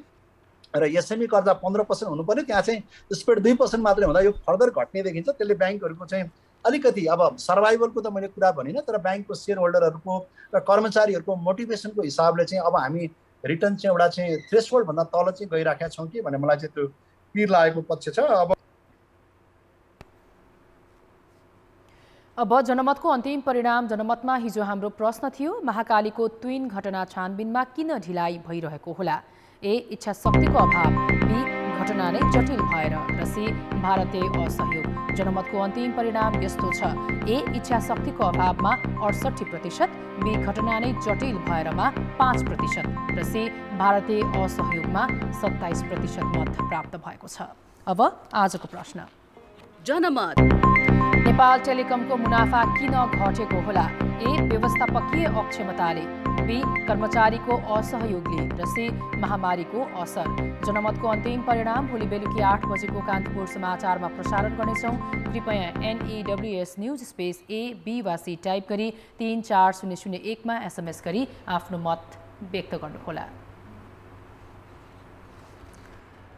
र एसएमई कर्जा 15% हुनुपर्ने, त्यहाँ चाहिँ स्प्रेड 2% मात्रै हुँदा यो फर्दर घट्ने देखिन्छ। त्यसले ब्याङ्कहरूको चाहिँ अलिकति अब सर्भाइभलको त मैले कुरा भनिनँ, तर ब्याङ्कको सेयर होल्डरहरूको र कर्मचारीहरूको मोटिभेसनको हिसाबले चाहिँ अब हामी रिटर्न चाहिँ एउटा चाहिँ थ्रेसहोल्ड भन्दा तल चाहिँ गइराखेका छौँ कि भन्ने मलाई चाहिँ त्यो पिर लागेको पक्ष छ। अब जनमतको अन्तिम परिणाम। जनमतमा हिजो हाम्रो प्रश्न थियो, महाकालीको ट्विन घटना छानबिनमा किन ढिलाइ भइरहेको होला? ए, इच्छा शक्तिको अभाव, बी, घटना नै जटिल भएर, र सी, भारतीय असहयोग। जनमतको अन्तिम परिणाम यस्तो छ, ए, इच्छा शक्तिको अभावमा 68%, बी, घटना नै जटिल भएरमा 5%, र सी, भारतीय असहयोगमा 27% मत प्राप्त भएको छ। अब आजको प्रश्न। जनमत। नेपाल टेलिकमको मुनाफा किन घटेको होला? ए, व्यवस्थापकीय अक्षमताले, बी, कर्मचारीको असहयोगले, र सी, महामारीको असर। जनमतको अन्तिम परिणाम भोलि बेलुकी 8 बजेको कान्तिपुर समाचारमा प्रसारण गर्नेछौँ। कृपया NEWS news space A, B वा C टाइप गरी 34001 मा SMS गरी आफ्नो मत व्यक्त गर्नुहोला।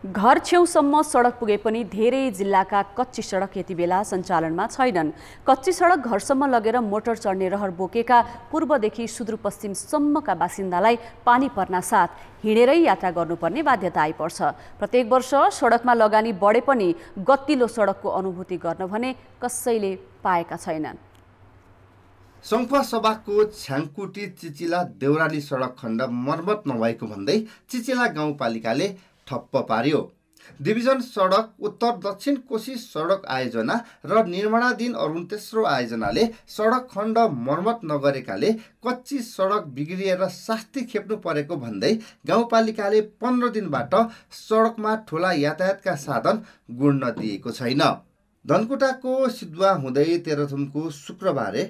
घर छेउसम्म सडक पुगे पनि धेरै जिल्लाका कच्ची सडक यति बेला सञ्चालनमा छैनन्। कच्ची सडक घरसम्म लगेर मोटर चढ्ने रहर बोकेका पूर्वदेखि सुदूरपश्चिमसम्मका बासिन्दालाई पानी पर्ना साथ हिँडेरै यात्रा गर्नुपर्ने बाध्यता आइपर्छ। प्रत्येक वर्ष सडकमा लगानी बढे पनि गतिलो सडकको अनुभूति गर्न भने कसैले पाएका छैनन्। सङ्खुवासभाको छ्याङकुटी चिचिला देउराली सडक खण्ड मर्मत नभएको भन्दै चिचिला गाउँपालिकाले ठप्प पार्यो। डिभिजन सडक उत्तर दक्षिण कोशी सडक आयोजना र निर्माणाधीन अरुण तेस्रो आयोजनाले सडक खण्ड मर्मत नगरेकाले कच्ची सडक बिग्रिएर शास्ति खेप्नु परेको भन्दै गाउँपालिकाले 15 दिनबाट सडकमा ठूला यातायातका साधन गुड्न दिएको छैन। धनकुटाको सिद्धुवा हुँदै तेह्रथुमको शुक्रबारे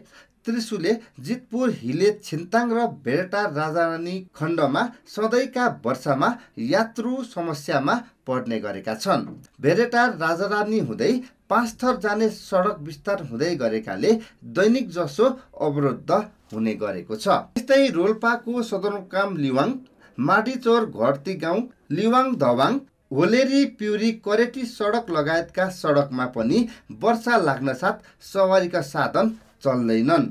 त्रिशुले जितपुर हिले छिन्ताङ र भेरटार राजारानी खण्डमा सधैँका वर्षामा यात्रु समस्यामा पर्ने गरेका छन्। भेरटार राजारानी हुँदै 5 थर जाने सडक विस्तार हुँदै गरेकाले दैनिक जसो अवरुद्ध हुने गरेको छ। त्यस्तै रोल्पाको सदरमुकाम लिवाङ, माडीचोर घरती गाउँ, लिवाङ दवाङ, होलेरी प्युरी करेटी सडक लगायतका सडकमा पनि वर्षा लाग्न साथ सवारीका साधन चल्दैनन्।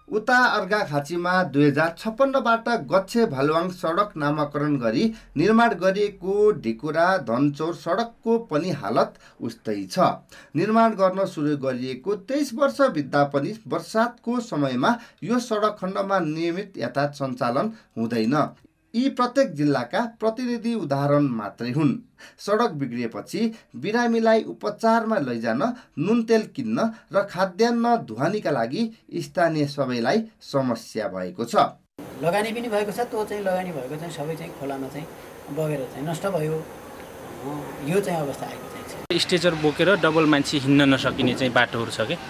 उता अर्घाखाँचीमा 2056बाट गच्छे भालुवाङ सडक नामाकरण गरी निर्माण गरिएको ढिकुरा धनचौर सडकको पनि हालत उस्तै छ। निर्माण गर्न सुरु गरिएको 23 वर्ष बित्दा पनि बर्सातको समयमा यो सडक खण्डमा नियमित यातायात सञ्चालन हुँदैन। यी प्रत्येक जिल्लाका प्रतिनिधि उदाहरण मात्रै हुन्। सडक बिग्रिएपछि बिरामीलाई उपचारमा लैजान, नुन तेल किन्न र खाद्यान्न ढुवानीका लागि स्थानीय सबैलाई समस्या भएको छ। लगानी पनि भएको छ, त्यो चाहिँ लगानी भएको चाहिँ सबै चाहिँ खोलामा चाहिँ बगेर चाहिँ नष्ट भयो। यो चाहिँ अवस्था आएको चाहिँ स्ट्रेचर बोकेर डबल मान्छे हिँड्न नसकिने चाहिँ बाटोहरू छ कि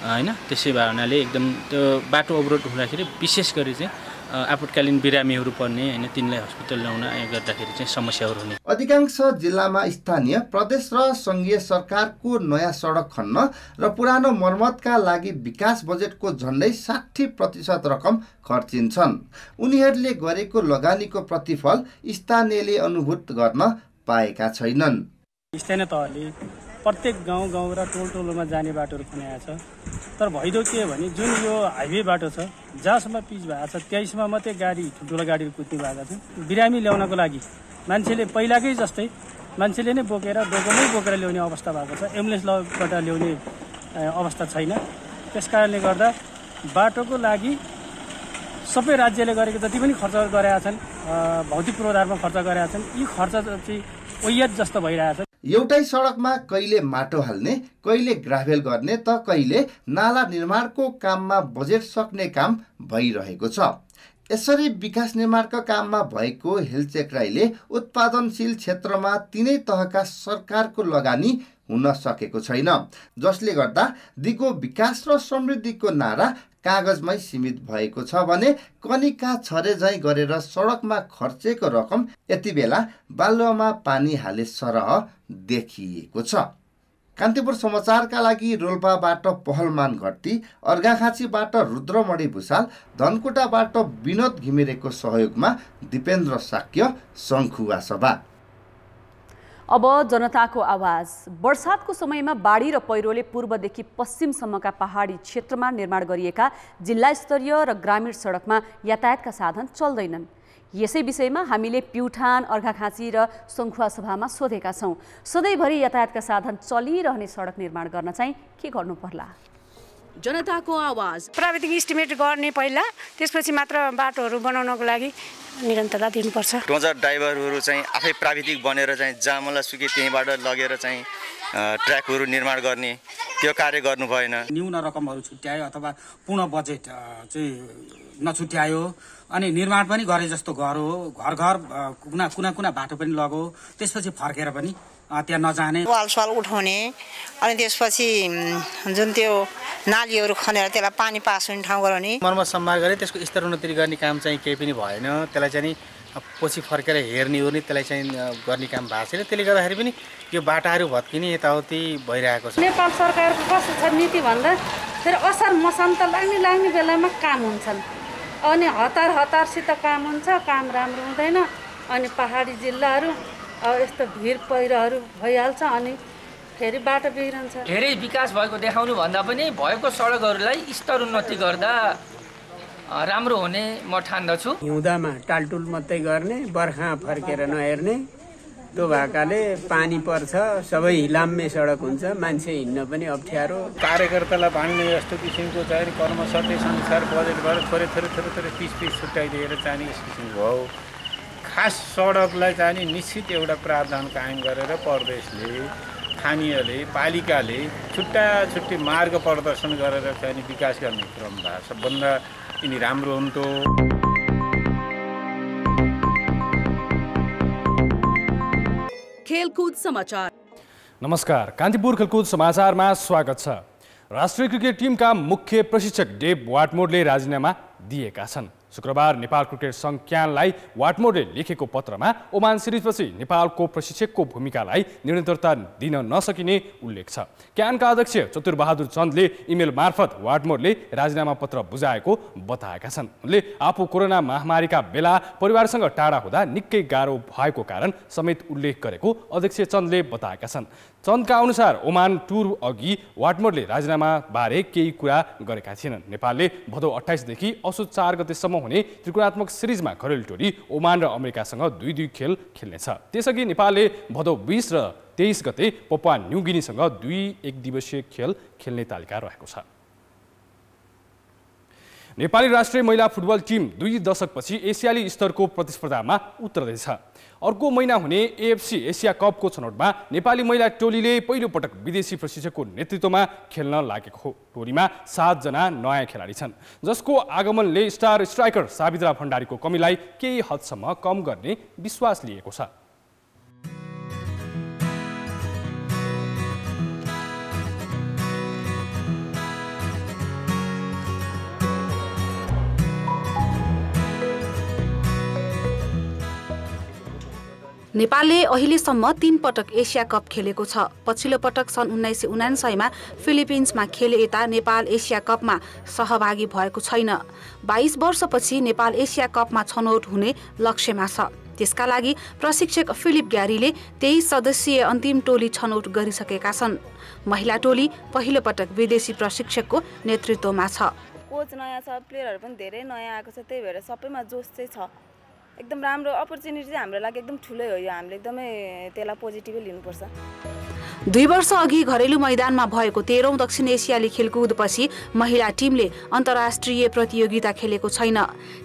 हैन। त्यसै भएनाले एकदम त्यो बाटो अवरोध हुँदाखेरि विशेष गरी चाहिँ आपतकालीन बिरामीहरू पर्ने हैन, तिनलाई हस्पिटल ल्याउन गर्दाखेरि चाहिँ समस्याहरू हुने। अधिकांश जिल्लामा स्थानीय, प्रदेश र संघीय सरकारको नयाँ सडक खन्न र पुरानो मर्मतका लागि विकास बजेटको झन्डै 60% रकम खर्चिन्छन्। उनीहरूले गरेको लगानीको प्रतिफल स्थानीयले अनुभूत गर्न पाएका छैनन्। स्थानीय तहले प्रत्येक गाउँ र टोलमा जाने बाटोहरू खनाएको छ, तर भइदो के भने जुन यो हाइवे बाटो छ जहाँसम्म पिच भएको छ त्यहीसम्म मात्रै गाडी ठुल्ठुलो गाडीहरू कुद्ने भएको छ। बिरामी ल्याउनको लागि मान्छेले पहिलाकै जस्तै मान्छेले नै बोकेर डोकोमै बोकेर ल्याउने अवस्था भएको छ। एम्बुलेन्सबाट ल्याउने अवस्था छैन। त्यस कारणले गर्दा बाटोको लागि सबै राज्यले गरेको जति पनि खर्च गरेका छन्, भौतिक पूर्वाधारमा खर्च गरेका छन्, यी खर्च चाहिँ ओयत जस्तो भइरहेछ। एउटै सडकमा कहिले माटो हाल्ने, कहिले ग्राभेल गर्ने त कहिले नाला निर्माणको काममा बजेट सक्ने काम भइरहेको छ। यसरी विकास निर्माणका काममा भएको हेलचेक्राइले उत्पादनशील क्षेत्रमा तीनै तहका सरकारको लगानी हुन सकेको छैन, जसले गर्दा दिगो विकास र समृद्धिको नारा कागजमै सीमित भएको छ भने कनिका छरे झैँ गरेर सडकमा खर्चेको रकम यति बेला बालुवामा पानी हाले सरह देखिएको छ। कान्तिपुर समाचारका लागि रोल्पाबाट पहलमान घट्टी, अर्घाखाँचीबाट रुद्रमणि भुषाल, धनकुटाबाट विनोद घिमिरेको सहयोगमा दिपेन्द्र साक्य, शङ्खुवा सभा। अब जनताको आवाज। वर्षातको समयमा बाढी र पहिरोले पूर्वदेखि पश्चिमसम्मका पहाडी क्षेत्रमा निर्माण गरिएका जिल्ला स्तरीय र ग्रामीण सडकमा यातायातका साधन चल्दैनन्। यसै विषयमा हामीले प्युठान, अर्घाखाँची र शङ्खुवा सभामा सोधेका छौँ। सधैँभरि यातायातका साधन चलिरहने सडक निर्माण गर्न चाहिँ के गर्नु पर्ला? जनताको आवाज। प्राविधिक इस्टिमेट गर्ने पहिला, त्यसपछि मात्र बाटोहरू बनाउनको लागि निरन्तरता दिनुपर्छ। डोजर ड्राइभरहरू चाहिँ आफै प्राविधिक बनेर चाहिँ जहाँ मलाई सुके त्यहीँबाट लगेर चाहिँ ट्र्याकहरू निर्माण गर्ने त्यो कार्य गर्नु भएन। न्यून रकमहरू छुट्यायो अथवा पूर्ण बजेट चाहिँ नछुट्यायो अनि निर्माण पनि गरे जस्तो गरो, घर घर कुना बाटो पनि लगो, त्यसपछि फर्केर पनि त्यहाँ नजाने, वालसाल उठाउने अनि त्यसपछि जुन त्यो नालीहरू खनेर त्यसलाई पानी पास हुने ठाउँ गराउने, मर्मत सम्भार गरे त्यसको स्तरोन्नति गर्ने काम चाहिँ केही पनि भएन। त्यसलाई चाहिँ पछि फर्केर हेर्ने ओर्ने त्यसलाई चाहिँ गर्ने काम भएको छैन। त्यसले गर्दाखेरि पनि यो बाटाहरू भत्किने यताउति भइरहेको छ। नेपाल सरकारको कस्तो छ नीति भन्दा फेरि असार मसान्त लाग्ने बेलामा काम हुन्छन् अनि हतारसित काम हुन्छ, काम राम्रो हुँदैन अनि पहाडी जिल्लाहरू अब यस्तो भिर पहिरोहरू भइहाल्छ अनि फेरि बाटो बिग्रन्छ। धेरै विकास भएको देखाउनु भन्दा पनि भएको सडकहरूलाई स्तरोन्नति गर्दा राम्रो हुने म ठान्दछु। हिउँदामा टालटुल मात्रै गर्ने, बर्खा फर्केर नहेर्ने, त्यो भएकाले पानी पर्छ, सबै हिलाम्मे सडक हुन्छ, मान्छे हिँड्न पनि अप्ठ्यारो। कार्यकर्तालाई भन्ने जस्तो किसिमको चाहिँ कर्मसट्टै संसार बजेटबाट थोरै 30 छुट्याइदिएर चाहिने किसिमको हो। खास सडकलाई चाहिँ नि निश्चित एउटा प्रावधान कायम गरेर प्रदेशले स्थानीयले पालिकाले छुट्टी मार्ग प्रदर्शन गरेर चाहिँ नि विकास गर्ने क्रम भएको छ सबभन्दा यिनी राम्रो हुन्थ्यो। खेलकुद समाचार। नमस्कार, कान्तिपुर खेलकुद समाचारमा स्वागत छ। राष्ट्रिय क्रिकेट टिमका मुख्य प्रशिक्षक डेभ वाटमोरले राजीनामा दिएका छन्। शुक्रबार नेपाल क्रिकेट संघ क्यानलाई वाटमोरले लेखेको पत्रमा ओमान सिरिजपछि नेपालको प्रशिक्षकको भूमिकालाई निरन्तरता दिन नसकिने उल्लेख छ। क्यानका अध्यक्ष चतुरबहादुर चन्दले इमेल मार्फत वाटमोरले राजीनामा पत्र बुझाएको बताएका छन्। उनले आफू कोरोना महामारीका बेला परिवारसँग टाढा हुँदा निकै गाह्रो भएको कारण समेत उल्लेख गरेको अध्यक्ष चन्दले बताएका छन्। चन्दका अनुसार ओमान टुर अघि वाटमोरले राजीनामा बारे केही कुरा गरेका थिएनन्। नेपालले भदौ 28 देखि असोज 4 गतेसम्म हुने त्रिकोणात्मक सिरिजमा घरेलु टोली ओमान र अमेरिकासँग 2-2 खेल खेल्नेछ। त्यसअघि नेपालले भदौ 20 र 23 गते पपुवा न्यू गिनीसँग 2 एकदिवसीय खेल खेल्ने तालिका रहेको छ। नेपाली राष्ट्रिय महिला फुटबल टिम 2 दशकपछि एसियाली स्तरको प्रतिस्पर्धामा उत्रदैछ। अर्को महिना हुने एएफसी एसिया कपको छनौटमा नेपाली महिला टोलीले पहिलो पटक विदेशी प्रशिक्षकको नेतृत्वमा खेल्न लागेको हो। टोलीमा 7 जना नयाँ खेलाडी छन्, जसको आगमनले स्टार स्ट्राइकर सावित्रा भण्डारीको कमीलाई केही हदसम्म कम गर्ने विश्वास लिएको छ। नेपालले अहिलेसम्म 3 पटक एसिया कप खेलेको छ। पछिल्लो पटक सन् 1979 मा फिलिपिन्समा खेले यता नेपाल एसिया कपमा सहभागी भएको छैन। 22 वर्षपछि नेपाल एसिया कपमा छनौट हुने लक्ष्यमा छ। त्यसका लागि प्रशिक्षक फिलिप ग्यारीले 23 सदस्यीय अन्तिम टोली छनौट गरिसकेका छन्। महिला टोली पहिलो पटक विदेशी प्रशिक्षकको नेतृत्वमा छ। कोच नयाँ छ, प्लेयरहरू पनि धेरै नयाँ आएको छ, त्यही भएर सबैमा जोस चाहिँ छ। एकदम राम्रो अपर्च्युनिटी चाहिँ हाम्रो लागि एकदम ठुलै हो। यो हामीले एकदमै त्यसलाई पोजिटिभली लिनुपर्छ। 2 वर्ष अघि घरेलु मैदानमा भएको 13औं दक्षिण एसियाली खेलकुदपछि महिला टिमले अन्तर्राष्ट्रिय प्रतियोगिता खेलेको छैन।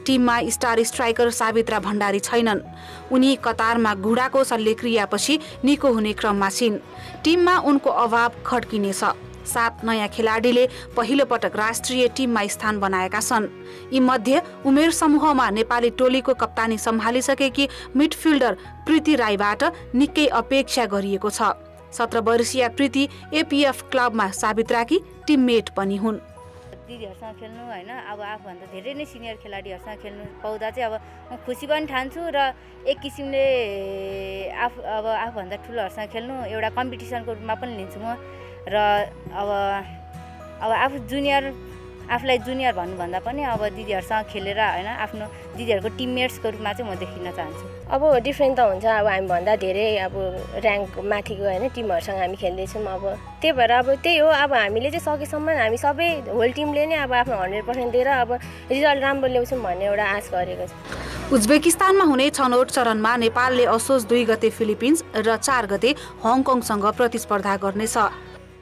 टिममा स्टार स्ट्राइकर सावित्रा भण्डारी छैनन्। उनी कतारमा घुँडाको शल्यक्रियापछि निको हुने क्रममा छिन्। टिममा उनको अभाव खड्किनेछ। 7 नयाँ खेलाडीले पहिलो पटक राष्ट्रिय टिममा स्थान बनाएका छन्। यी मध्ये उमेर समूहमा नेपाली टोलीको कप्तानी सम्हालिसकेकी मिडफिल्डर प्रीति राईबाट निकै अपेक्षा गरिएको छ। 17 वर्षीय प्रीति एपीएफ क्लबमा सावित्राकी टिममेट पनि हुन्। दिदीहरूसँग खेल्नु हैन, अब आफूभन्दा धेरै नै सिनियर खेलाडीहरूसँग खेल्नु पाउँदा चाहिँ अब म खुसी पनि ठान्छु र एक किसिमले आफूभन्दा ठुलोहरूसँग खेल्नु एउटा कम्पिटिसनको रूपमा पनि लिन्छु म। र अब आफूलाई जुनियर भन्नुभन्दा पनि अब दिदीहरूसँग खेलेर हैन आफ्नो दिदीहरूको टिममेट्सको रूपमा चाहिँ म देखिन चाहन्छु। अब डिफ्रेन्ट त हुन्छ, अब हामीभन्दा धेरै अब र्याङ्क माथिको हैन टिमहरूसँग हामी खेल्दैछौँ। अब त्यही भएर अब त्यही हो, अब हामीले चाहिँ सकेसम्म हामी सबै होल टिमले नै अब आफ्नो 100% दिएर अब रिजल्ट राम्रो ल्याउँछौँ भन्ने एउटा आश गरेको छ। उज्बेकिस्तानमा हुने छनौट चरणमा नेपालले असोज 2 गते फिलिपिन्स र 4 गते हङकङसँग प्रतिस्पर्धा गर्नेछ।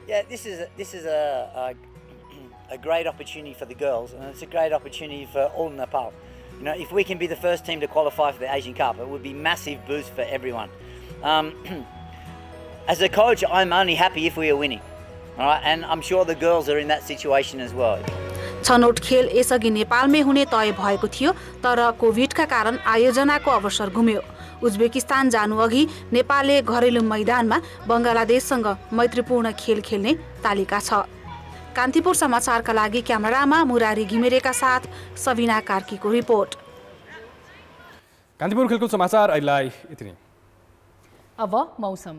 Yeah, this is a great opportunity for the girls, and it's a great opportunity for all Nepal. You know, if we can be the first team to qualify for the Asian Cup, it would be a massive boost for everyone. As a coach, I'm only happy if we are winning. All right, and I'm sure the girls are in that situation as well. छनौट खेल यसअघि नेपालमै हुने तय भएको थियो, तर कोभिडका कारण आयोजनाको अवसर गुम्यो। उज्बेकिस्तान जानुअघि नेपालले घरेलु मैदानमा बंगलादेशसँग मैत्रीपूर्ण खेल खेल्ने तालिका छ। कान्तिपुर समाचारका लागि क्यामेरामा मुरारी घिमिरेका साथ सबिना कार्कीको रिपोर्ट। कान्तिपुर खेलकुद समाचार अहिलेलाई यति नै। अब मौसम।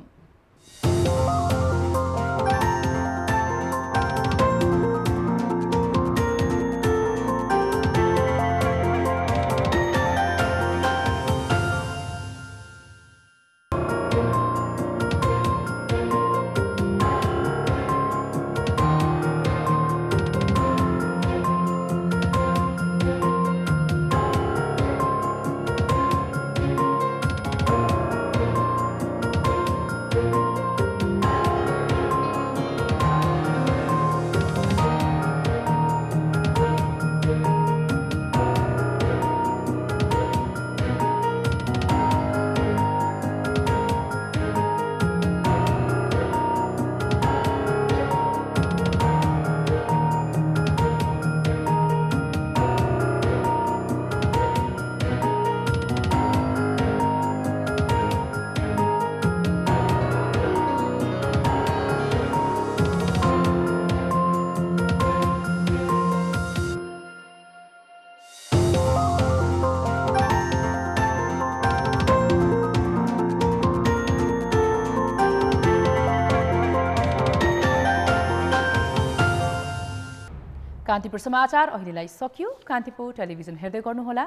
कान्तिपुर समाचार अहिलेलाई सकियो। कान्तिपुर टेलिभिजन हेर्दै गर्नुहोला।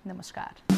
नमस्कार।